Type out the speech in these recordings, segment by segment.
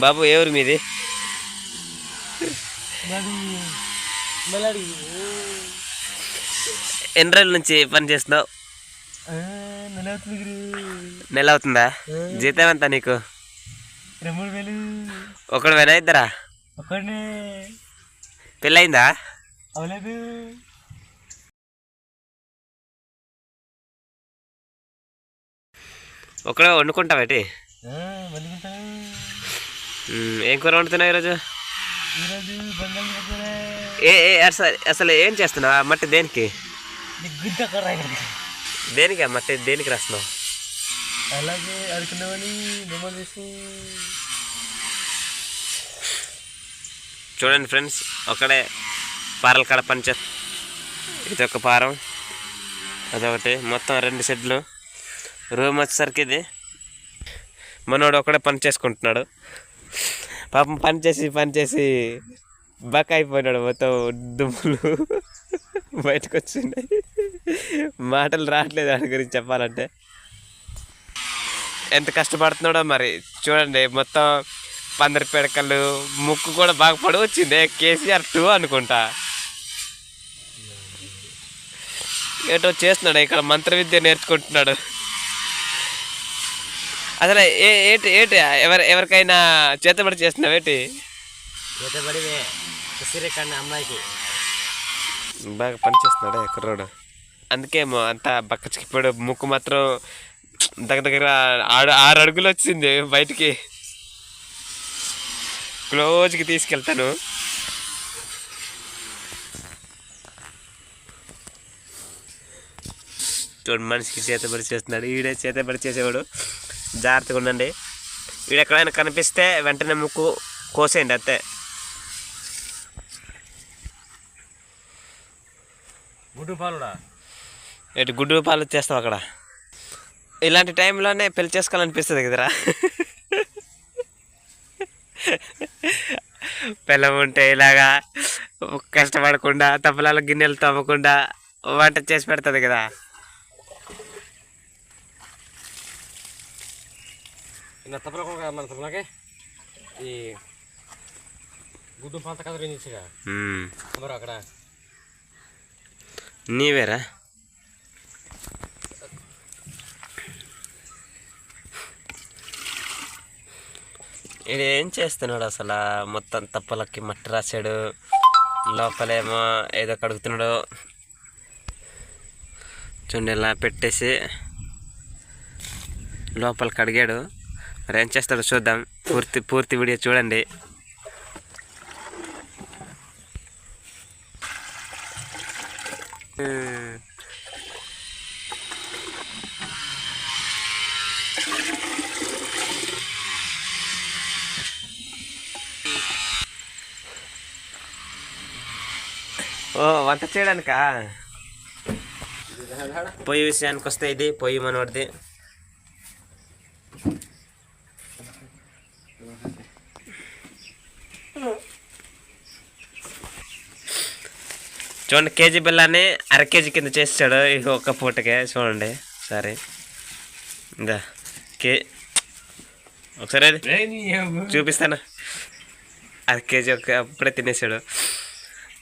బాబు ఎవరు మీది? ఎన్ని రోజుల నుంచి పని చేస్తున్నావు? నెల అవుతుందా? జీతం ఎంత నీకు? 3,000. ఒకడివేనా ఇద్దరా? ఒకడినే. పెళ్ళయిందా? అవలేదు. ఒకడే వండుకుంటావేటి? ఏం కూర వండుతున్నావు ఈరోజు? అసలు ఏం చేస్తున్నావు? ఆ మట్టి దేనికి? దేనికి ఆ మట్టి దేనికి రాస్తున్నావు? అలాగే అడుగుతున్నామని చూడండి ఫ్రెండ్స్, ఒకడే పారల కాడ పనిచే. ఇది ఒక పారం, అదొకటి, మొత్తం 2 షెడ్లు. రూమ్ వచ్చేసరికి ఇది. మనోడు ఒకడే పని చేసుకుంటున్నాడు. పాపం పని చేసి బక్క అయిపోయినాడు. మొత్తం దుమ్ములు బయటకు వచ్చినాయి. మాటలు రావట్లేదు దాని గురించి చెప్పాలంటే. ఎంత కష్టపడుతున్నాడో మరి చూడండి. మొత్తం 15 పిడకలు, ముక్కు కూడా బాగా పొడవు వచ్చింది. KCR 2 అనుకుంటా. ఏటో చేస్తున్నాడు ఇక్కడ, మంత్ర విద్య నేర్చుకుంటున్నాడు. అసలు ఏంటి ఎవరికైనా చేతబడి చేస్తున్నావు ఏంటి? అమ్మాయికి బాగా పనిచేస్తున్నాడు కుర్రోడు. అందుకేమో అంత బక్క చిక్కిపోయాడు. ముక్కు మాత్రం దగ్గర 6 అడుగులు వచ్చింది బయటికి. క్లోజ్కి తీసుకెళ్తాను. చూడు, మనిషికి చేతబడి చేస్తున్నాడు. ఈడే చేతబడి చేసేవాడు. జాగ్రత్తగా ఉండండి. వీడు ఎక్కడైనా కనిపిస్తే వెంటనే ముక్కు కోసేయండి అంతే. గుడ్డు పాలు చేస్తావు అక్కడ. ఇలాంటి టైంలోనే పెళ్లి చేసుకోవాలనిపిస్తుంది కదరా. పిల్లం ఉంటే ఇలాగా కష్టపడకుండా, తప్పలాల గిన్నెలు తవ్వకుండా వంట చేసి పెడుతుంది కదా. తప్పలకే ఈ గుడ్డు పాత కదరా అక్కడ నీవేరా? ఇది ఏం చేస్తున్నాడు అసలు? మొత్తం తప్పలకి మట్టి రాశాడు. లోపలేమో ఏదో కడుగుతున్నాడు. చూడండి, ఇలా పెట్టేసి లోపల కడిగాడు. మరి ఏం చేస్తాడో చూద్దాం. పూర్తి వీడియో చూడండి. ఓ, వంట చేయడానికా? పొయ్యి విషయానికి వస్తే ఇది పొయ్యి మనోడిది. చూడండి, కేజీ బెల్లాన్ని 1/2 కేజీ కింద చేసాడు ఇది ఒక్క పూటకే. చూడండి సరే, ఇందా ఒకసారి చూపిస్తాను. 1/2 కేజీ అప్పుడే తినేసాడు.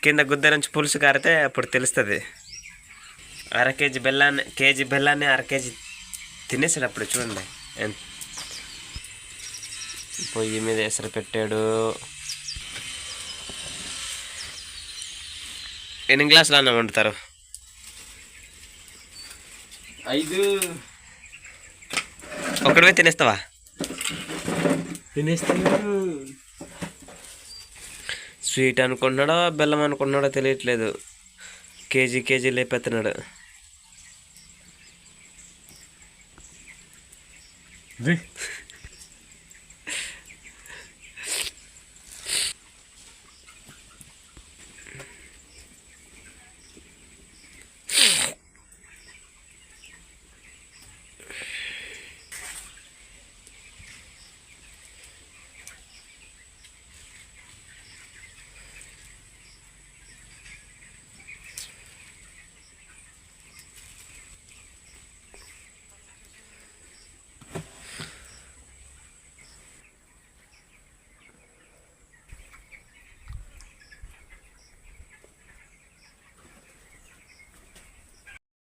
కింద గుద్ద నుంచి పులుసు కారితే అప్పుడు తెలుస్తుంది. 1/2 కేజీ బెల్లాన్ని 1/2 కేజీ తినేసాడు అప్పుడు. చూడండి, పొయ్యి మీద ఎసరు పెట్టాడు. ఎన్ని గ్లాసులు అన్నం వండుతారు? 5. ఒకటివే తినేస్తావా? తినేస్తాను. స్వీట్ అనుకుంటున్నాడో బెల్లం అనుకుంటున్నాడో తెలియట్లేదు. కేజీ లేపెత్తున్నాడు.